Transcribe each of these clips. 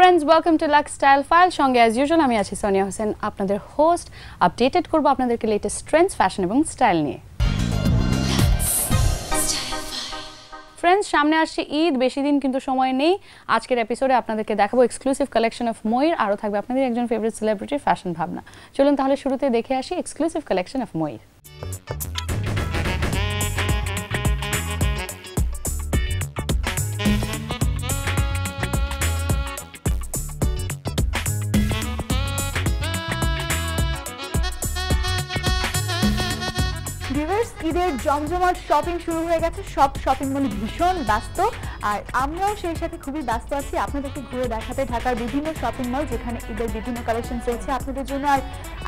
friends, welcome to Lux Style File. সঙ্গে as usual আমি আছি সোনিয়া হোসেন, আপনাদের হোস্ট। আপডেটেড করব আপনাদেরকে লেটেস্ট ট্রেন্ডস, ফ্যাশন এবং স্টাইল নিয়ে। ফ্রেন্ডস, সামনে আসছে ঈদ, বেশি দিন কিন্তু সময় নেই। আজকের এপিসোডে আপনাদেরকে দেখাবো এক্সক্লুসিভ কালেকশন অফ ময়ূর, আরও থাকবে আপনাদের একজন ফেভারিট সেলিব্রিটির ফ্যাশন ভাবনা। চলুন তাহলে শুরুতে দেখে আসি এক্সক্লুসিভ কালেকশন অফ ময়ূর। ঈদের জমজমাট শপিং শুরু হয়ে গেছে, সব শপিং মল ভীষণ ব্যস্ত, আর আমরাও সেই সাথে খুবই ব্যস্ত আছি আপনাদেরকে ঘুরে দেখাতে ঢাকার বিভিন্ন শপিং মল যেখানে ঈদের বিভিন্ন কালেকশন রয়েছে আপনাদের জন্য। আর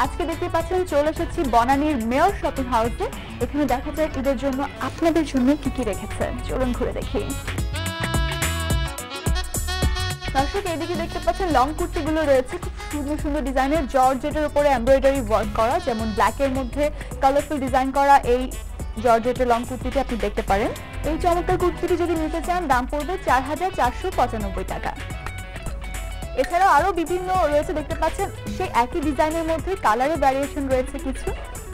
আজকে দেখতে পাচ্ছেন চলে এসেছি বনানীর মেয়র শপিং হাউসে। এখানে দেখা যায় ঈদের জন্য আপনাদের জন্য কি কি রেখেছে, চলুন ঘুরে দেখি। দর্শক, এদিকে দেখতে পাচ্ছেন লং কুর্তিগুলো রয়েছে খুব সুন্দর সুন্দর ডিজাইনের, জর্জেটের উপরে এমব্রয়ডারি ওয়ার্ক করা, যেমন ব্ল্যাকের মধ্যে কালারফুল ডিজাইন করা এই জর্জেটের লং কুর্তিটি আপনি দেখতে পারেন। এই চমৎকার কুর্তিটি যদি নিতে চান দাম পড়বে ৪,৪৯৫ টাকা। এছাড়াও আরও বিভিন্ন রয়েছে, দেখতে পাচ্ছেন সেই একই ডিজাইনের মধ্যে কালারের ভ্যারিয়েশন রয়েছে কিছু।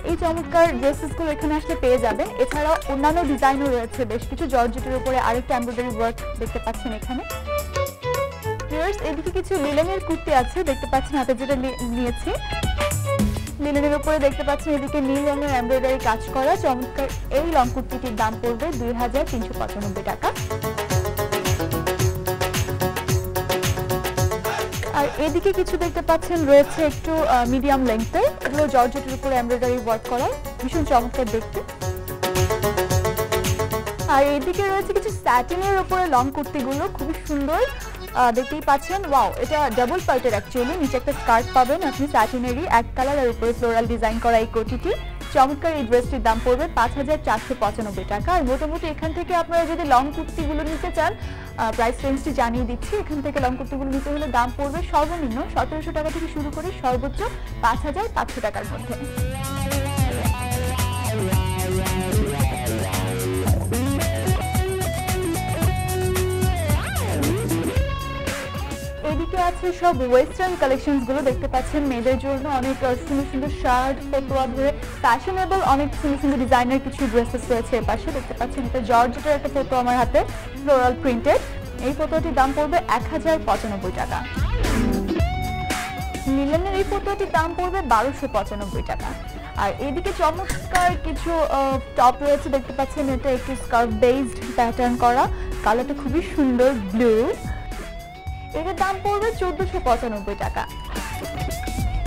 এই চমৎকার ড্রেসেসগুলো এখানে আসলে পেয়ে যাবেন। এছাড়াও অন্যান্য ডিজাইনও রয়েছে বেশ কিছু, জর্জেটের উপরে আরেকটা এমব্রয়ডারি ওয়ার্ক দেখতে পাচ্ছেন এখানে। এদিকে কিছু লিলেনের কুর্তি আছে, দেখতে পাচ্ছেন হাতে যেটা নিয়েছি লিলেনের উপরে দেখতে পাচ্ছেন এদিকে নীল রঙের এমব্রয়ডারি কাজ করা চমৎকার এই লং কুর্তিটির দাম পড়বে ২,৩৯৫ টাকা। আর এদিকে কিছু দেখতে পাচ্ছেন রয়েছে একটু মিডিয়াম লেন্থের, এগুলো জর্জেটের উপরে এমব্রয়ডারি ওয়ার্ক করা, ভীষণ চমৎকার দেখতে। আর এদিকে রয়েছে কিছু স্যাটিনের উপরে লং কুর্তিগুলো খুবই সুন্দর, দেখতেই পাচ্ছেন। ওয়াও, এটা ডাবল পার্টের অ্যাকচুয়ালি, নিচে একটা স্কার্ট পাবেন আপনি স্যাটিনেরই এক কালার, আর উপরে ফ্লোরাল ডিজাইন করা এই কোটিটি। চমৎকার এই ড্রেসটির দাম পড়বে ৫,৪৯৫ টাকা। আর মোটামুটি এখান থেকে আপনারা যদি লং কুর্তিগুলো নিতে চান, প্রাইস রেঞ্জটি জানিয়ে দিচ্ছি। এখান থেকে লং কুর্তিগুলো নিতে হলে দাম পড়বে সর্বনিম্ন ১৭০০ টাকা থেকে শুরু করে সর্বোচ্চ ৫,৫০০ টাকার মধ্যে। এদিকে আছে সব ওয়েস্টার্ন কালেকশনস গুলো, দেখতে পাচ্ছেন মেয়েদের জন্য অনেক সুন্দর সুন্দর শার্ট, ফটোয়া ধরে ফ্যাশনেবল অনেক সুন্দর সুন্দর ডিজাইনের কিছু ড্রেসেস রয়েছে। এর পাশে দেখতে পাচ্ছেন এটা জর্জেটের একটা ফটো আমার হাতে, ফ্লোরাল প্রিন্টেড। এই ফটোটির দাম পড়বে ১,০৯৫ টাকা। লিলেনের এই ফটোটির দাম পড়বে ১,২৯৫ টাকা। আর এদিকে চমৎকার কিছু টপ রয়েছে, দেখতে পাচ্ছেন এটা একটু স্কার্ফ বেসড প্যাটার্ন করা, কালারটা খুবই সুন্দর ব্লু, এটার দাম পড়বে ১৪৯৫ টাকা।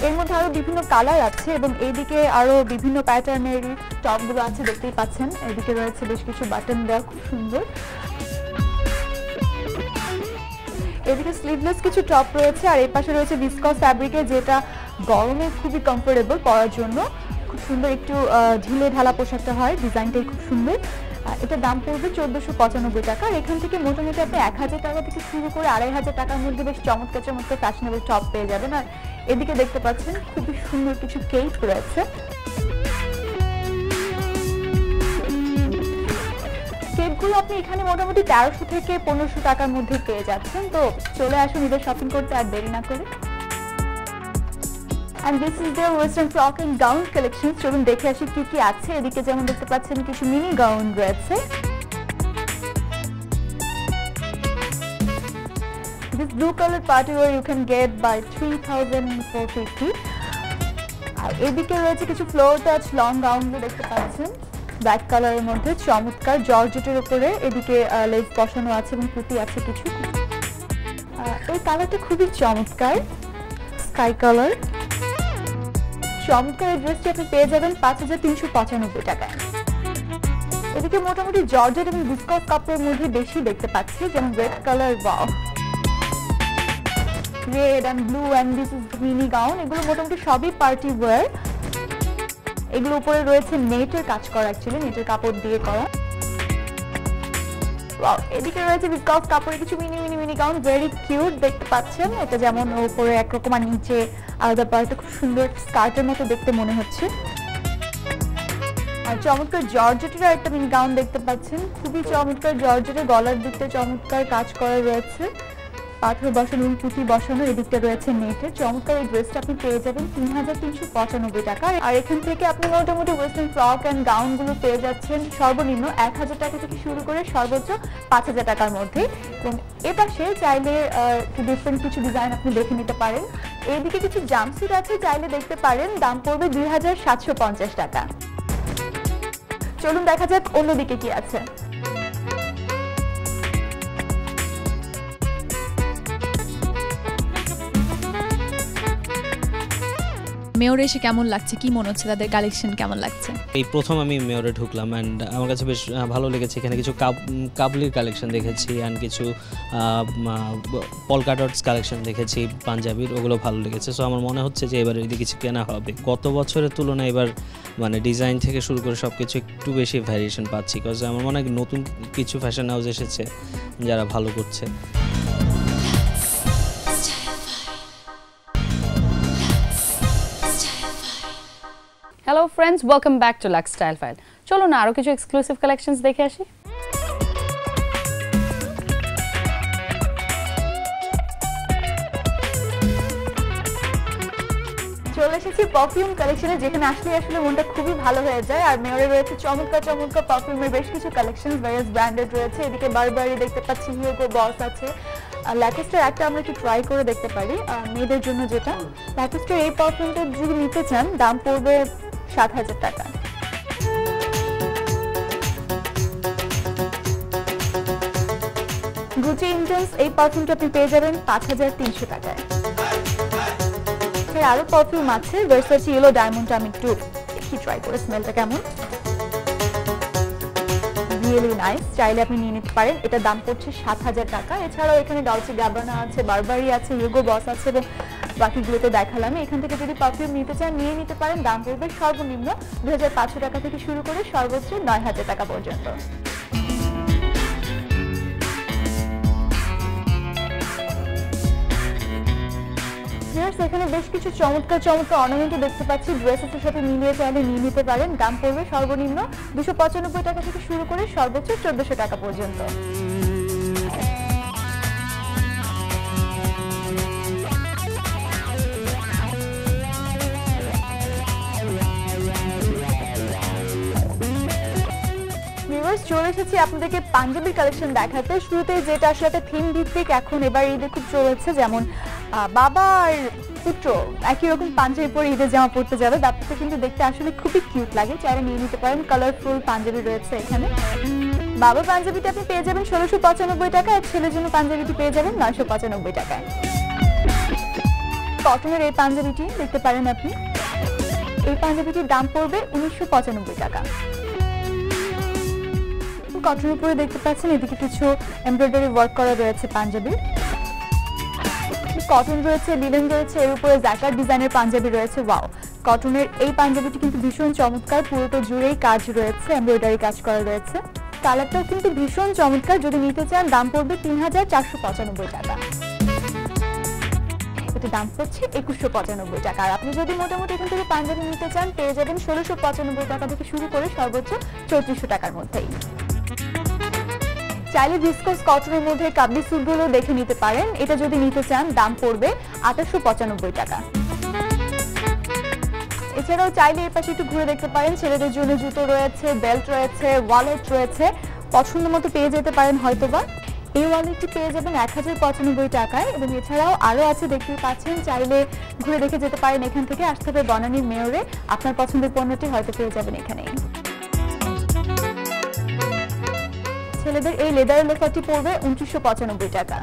এর মধ্যে আরো বিভিন্ন কালার আছে এবং এইদিকে আরো বিভিন্ন প্যাটার্নের টপগুলো আছে, দেখতেই পাচ্ছেন। এদিকে রয়েছে বেশ কিছু বাটন দেওয়া, খুব সুন্দর। এদিকে স্লিভলেস কিছু টপ রয়েছে, আর এই পাশে রয়েছে ভিসকস ফ্যাব্রিকে, যেটা গরমে খুবই কমফোর্টেবল পরার জন্য, খুব সুন্দর একটু ঢিলে ঢালা পোশাকটা হয়, ডিজাইনটাই খুব সুন্দর। এটার দাম পড়বে ১৪৯৫ টাকা। আর এখান থেকে মোটামুটি আপনি ১,০০০ টাকা থেকে শুরু করে ২,৫০০ টাকার মধ্যে বেশ চমৎকার চমৎকার ফ্যাশনেবল টপ পেয়ে যাবেন। আর এদিকে দেখতে পাচ্ছেন খুবই সুন্দর কিছু কেপ রয়েছে, কেপগুলো আপনি এখানে মোটামুটি ১৩০০ থেকে ১৫০০ টাকার মধ্যে পেয়ে যাচ্ছেন। তো চলে আসুন ঈদের শপিং করতে আর দেরি না করে। And this is their western frock and gown collection. চলুন দেখে আসি কি কি আছে। এদিকে যেমন দেখতে পাচ্ছেন কিছু মিনি গাউন রয়েছে, this blue color party wear you can get by 3,450. আর এদিকে রয়েছে কিছু ফ্লোর টাচ লং গাউনগুলো, দেখতে পাচ্ছেন ব্ল্যাক কালারের মধ্যে চমৎকার জর্জেটের উপরে, এদিকে লেস বসানো আছে এবং পুঁতি আছে কিছু। এই কালারটা খুবই চমৎকার, স্কাই কালার। চমৎকার এই ড্রেসটি আপনি পেয়ে যাবেন ৫,৩৯৫ টাকায়। এদিকে মোটামুটি জর্জেট এবং ভিসকস কাপড়ের মধ্যে বেশি দেখতে পাচ্ছি, যেমন red colour, wow, red and blue and this is mini gown. এগুলো মোটামুটি সবই পার্টি ওয়্যার। এগুলো উপরে রয়েছে নেটের কাজ করা, অ্যাকচুয়ালি নেটের কাপড় দিয়ে করা। ওয়াও, এদিকে রয়েছে ভিসকস কাপড়ের কিছু mini mini mini gown, very cute দেখতে পাচ্ছেন। এটা যেমন উপরে একরকম আর নিচে আলাদা পার্টটা খুব সুন্দর স্কার্টের মতো দেখতে মনে হচ্ছে। আর চমৎকার জর্জেটের একটা মিনি গাউন দেখতে পাচ্ছেন, খুবই চমৎকার জর্জেটের, গলার দিকটা চমৎকার কাজ করা রয়েছে, পাথর বসানো এবং পুঁতি বসানো, এদিকটা রয়েছে নেটের। চমৎকার এই ড্রেসটা আপনি পেয়ে যাবেন ৩,৩৯৫ টাকা। আর এখান থেকে আপনি মোটামুটি ওয়েস্টার্ন ফ্রক অ্যান্ড গাউনগুলো পেয়ে যাচ্ছেন সর্বনিম্ন ১,০০০ টাকা থেকে শুরু করে সর্বোচ্চ ৫,০০০ টাকার মধ্যে। এবং এপাশে চাইলে ডিফারেন্ট কিছু ডিজাইন আপনি দেখে নিতে পারেন। এইদিকে কিছু জাম্পস্যুট আছে, চাইলে দেখতে পারেন, দাম পড়বে ২,৭৫০ টাকা। চলুন দেখা যাক অন্যদিকে কি আছে। মেয়রে এসে কেমন লাগছে, কি মনে হচ্ছে, তাদের কালেকশন কেমন লাগছে? এই প্রথম আমি মেয়রে ঢুকলাম অ্যান্ড আমার কাছে বেশ ভালো লেগেছে। এখানে কিছু কাবলির কালেকশন দেখেছি অ্যান্ড কিছু পলকা ডটস কালেকশন দেখেছি পাঞ্জাবির, ওগুলো ভালো লেগেছে। সো আমার মনে হচ্ছে যে এবার এদিকে কিছু কেনা হবে। গত বছরের তুলনায় এবার মানে ডিজাইন থেকে শুরু করে সব কিছু একটু বেশি ভ্যারিয়েশন পাচ্ছি, বিকজ আমার মনে হয় নতুন কিছু ফ্যাশন হাউস এসেছে যারা ভালো করছে। Hello friends, welcome back to Lux style file. চলো না আরও কিছু এক্সক্লুসিভ কালেকশনস দেখে আসি। চলে এসেছি পারফিউম কালেকশনে, যেখানে আসলে মনটা খুবই ভালো হয়ে যায়। আর মেয়রে রয়েছে চমৎকার পারফিউমের বেশ কিছু কালেকশন, ভেরিয়াস ব্র্যান্ডেড রয়েছে। এদিকে বারবারি দেখতে পাচ্ছি, হিউগো বস আছে। ল্যাটিস্টের একটা আমরা একটু ট্রাই করে দেখতে পারি, মেয়েদের জন্য যেটা। ল্যাটিস্টের এই পারফিউমটা যদি নিতে চান দাম পড়বে ৭,০০০ টাকা। গুচি ইন্টেন্স এই পারফিউমটা আপনি পেয়ে যাবেন ৫,৩০০ টাকায়। আরো পারফিউম আছে, ভার্সাচি ইয়েলো ডায়মন্ড, আমি একটু দেখি ট্রাই করে স্মেলটা কেমন। রিয়েলি নাইস, চাইলে আপনি নিয়ে নিতে পারেন। এটা দাম পড়ছে ৭,০০০ টাকা। এছাড়াও এখানে ডলচে গ্যাবানা আছে, বারবারি আছে, হিউগো বস আছে এবং বাকিগুলো তো দেখালাম। এখান থেকে যদি পারফিউম নিতে চান নিয়ে নিতে পারেন। দাম পড়বে সর্বনিম্ন ২,৫০০ টাকা থেকে শুরু করে সর্বোচ্চ ৯,০০০ টাকা পর্যন্ত। এখানে বেশ কিছু চমৎকার অর্নামেন্টও দেখতে পাচ্ছি, ড্রেসেসের সাথে মিলিয়ে চাইলে নিয়ে নিতে পারেন। দাম পড়বে সর্বনিম্ন ২৯৫ টাকা থেকে শুরু করে সর্বোচ্চ ১৪০০ টাকা পর্যন্ত। চলে এসেছি আপনাদেরকে পাঞ্জাবির কালেকশন দেখাতে। শুরুতে যেটা আসলে একটা থিম ভিত্তিক, এখন এবার ঈদে খুব চলেছে, যেমন বাবা আর পুত্র একই রকম পাঞ্জাবি পরে ঈদের জামা পরতে যাবে। ব্যাপারটা কিন্তু দেখতে আসলে খুবই কিউট লাগে, চাইলে নিয়ে নিতে পারেন। কালারফুল পাঞ্জাবি রয়েছে এখানে। বাবা পাঞ্জাবিটা আপনি পেয়ে যাবেন ১৬৯৫ টাকা, আর ছেলের জন্য পাঞ্জাবিটি পেয়ে যাবেন ৯৯৫ টাকায়। কটনের এই পাঞ্জাবিটি দেখতে পারেন আপনি, এই পাঞ্জাবিটির দাম পড়বে ১৯৯৫ টাকা। কটনের উপরে দেখতে পাচ্ছেন এদিকে কিছু এমব্রয়ডারি ওয়ার্ক করা রয়েছে পাঞ্জাবির। কটন রয়েছে, লিনেন রয়েছে, এর উপরে জ্যাকার্ড ডিজাইনের পাঞ্জাবি রয়েছে। ওয়াও, কটনের এই পাঞ্জাবিটি কিন্তু ভীষণ চমৎকার, পুরোটা জুড়েই কাজ রয়েছে, এমব্রয়ডারি কাজ করা রয়েছে। কালারটাও কিন্তু ভীষণ চমৎকার। যদি নিতে চান দাম পড়বে ৩,৪৯৫ টাকা। এটা দাম পড়ছে ২১৯৫ টাকা। আর আপনি যদি মোটামুটি এখান থেকে পাঞ্জাবি নিতে চান পেয়ে যাবেন ১৬৯৫ টাকা থেকে শুরু করে সর্বোচ্চ ৩৪০০ টাকার মধ্যেই। চাইলে ভিসকস কটনের মধ্যে কাবলি স্যুটগুলো দেখে নিতে পারেন। এটা যদি নিতে চান দাম পড়বে ২৮৯৫ টাকা। এছাড়াও চাইলে এর পাশে একটু ঘুরে দেখতে পারেন। ছেলেদের জন্য জুতো রয়েছে, বেল্ট রয়েছে, ওয়ালেট রয়েছে, পছন্দ মতো পেয়ে যেতে পারেন হয়তোবা। এই ওয়ালেটটি পেয়ে যাবেন ১,০৯৫ টাকায়। এবং এছাড়াও আরও আছে, দেখতে পাচ্ছেন, চাইলে ঘুরে দেখে যেতে পারেন। এখান থেকে আসতে হবে বনানীর মেয়রে, আপনার পছন্দের পণ্যটি হয়তো পেয়ে যাবেন এখানেই। ছেলেদের এই লেদারের লোফারটি পড়বে ২৯৯৫ টাকা।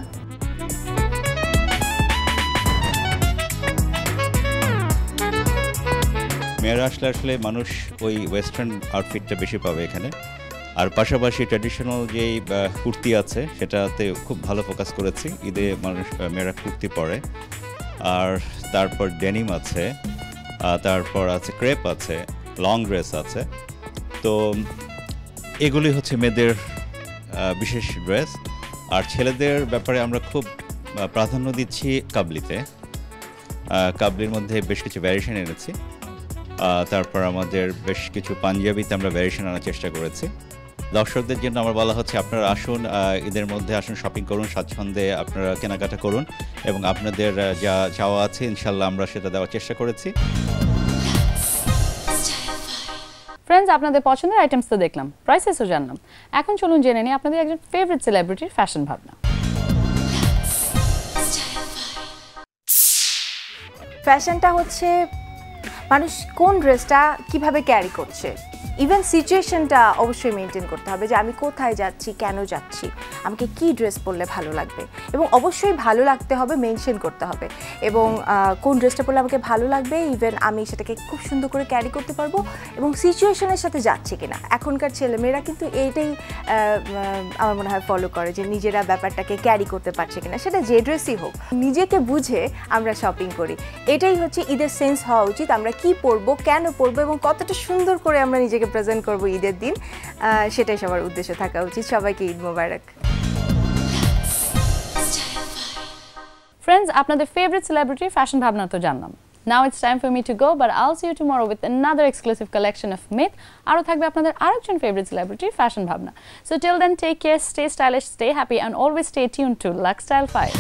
মেয়েরা আসলে মানুষ ওই ওয়েস্টার্ন আউটফিটটা বেশি পাবে এখানে। আর পাশাপাশি ট্র্যাডিশনাল যেই কুর্তি আছে সেটাতে খুব ভালো ফোকাস করেছি। ঈদে মানুষ মেয়েরা কুর্তি পরে, আর তারপর ডেনিম আছে, তারপর আছে ক্রেপ আছে, লং ড্রেস আছে। তো এগুলি হচ্ছে মেয়েদের বিশেষ ড্রেস। আর ছেলেদের ব্যাপারে আমরা খুব প্রাধান্য দিচ্ছি কাবলিতে। কাবলির মধ্যে বেশ কিছু ভ্যারিয়েশন এনেছি। তারপর আমাদের বেশ কিছু পাঞ্জাবিতে আমরা ভ্যারিয়েশন আনার চেষ্টা করেছি। দর্শকদের জন্য আমার বলা হচ্ছে আপনারা আসুন, ঈদের মধ্যে আসুন, শপিং করুন, স্বাচ্ছন্দ্যে আপনারা কেনাকাটা করুন এবং আপনাদের যা চাওয়া আছে ইনশাল্লাহ আমরা সেটা দেওয়ার চেষ্টা করেছি। ফ্রেন্ডস, আপনাদের পছন্দের আইটেমস তো দেখলাম, প্রাইসেসও জানলাম। এখন চলুন জেনে নিই আপনাদের একজন ফেভারিট সেলিব্রিটির ফ্যাশন ভাবনা। ফ্যাশনটা হচ্ছে মানুষ কোন ড্রেসটা কিভাবে ক্যারি করছে, ইভেন সিচুয়েশনটা অবশ্যই মেনটেন করতে হবে যে আমি কোথায় যাচ্ছি, কেন যাচ্ছি, আমাকে কি ড্রেস পরলে ভালো লাগবে, এবং অবশ্যই ভালো লাগতে হবে, মেনশন করতে হবে, এবং কোন ড্রেসটা পরলে আমাকে ভালো লাগবে, ইভেন আমি সেটাকে খুব সুন্দর করে ক্যারি করতে পারবো, এবং সিচুয়েশনের সাথে যাচ্ছে কিনা। এখনকার ছেলেমেয়েরা কিন্তু এইটাই আমার মনে হয় ফলো করে, যে নিজেরা ব্যাপারটাকে ক্যারি করতে পারছে কিনা, সেটা যে ড্রেসই হোক। নিজেকে বুঝে আমরা শপিং করি, এটাই হচ্ছে ঈদের সেন্স হওয়া উচিত। আমরা কি পরবো, কেন পরবো, এবং কতটা সুন্দর করে আমরা নিজেকে প্রেজেন্ট করবো ঈদের দিন, সেটাই সবার উদ্দেশ্য থাকা উচিত। সবাইকে ঈদ মোবারক। ফ্রেন্ডস, আপনাদের ফেভারিট সেলিব্রিটি ফ্যাশন ভাবনা তো জানলাম। Now it's time for me to go, but I'll see you tomorrow with another exclusive collection of myth. আরো থাকবে আপনাদের আরেকজন ফেভারিট সেলিব্রিটি ফ্যাশন ভাবনা। So till then, take care, stay stylish, stay happy, and always stay tuned to Luxstyle 5.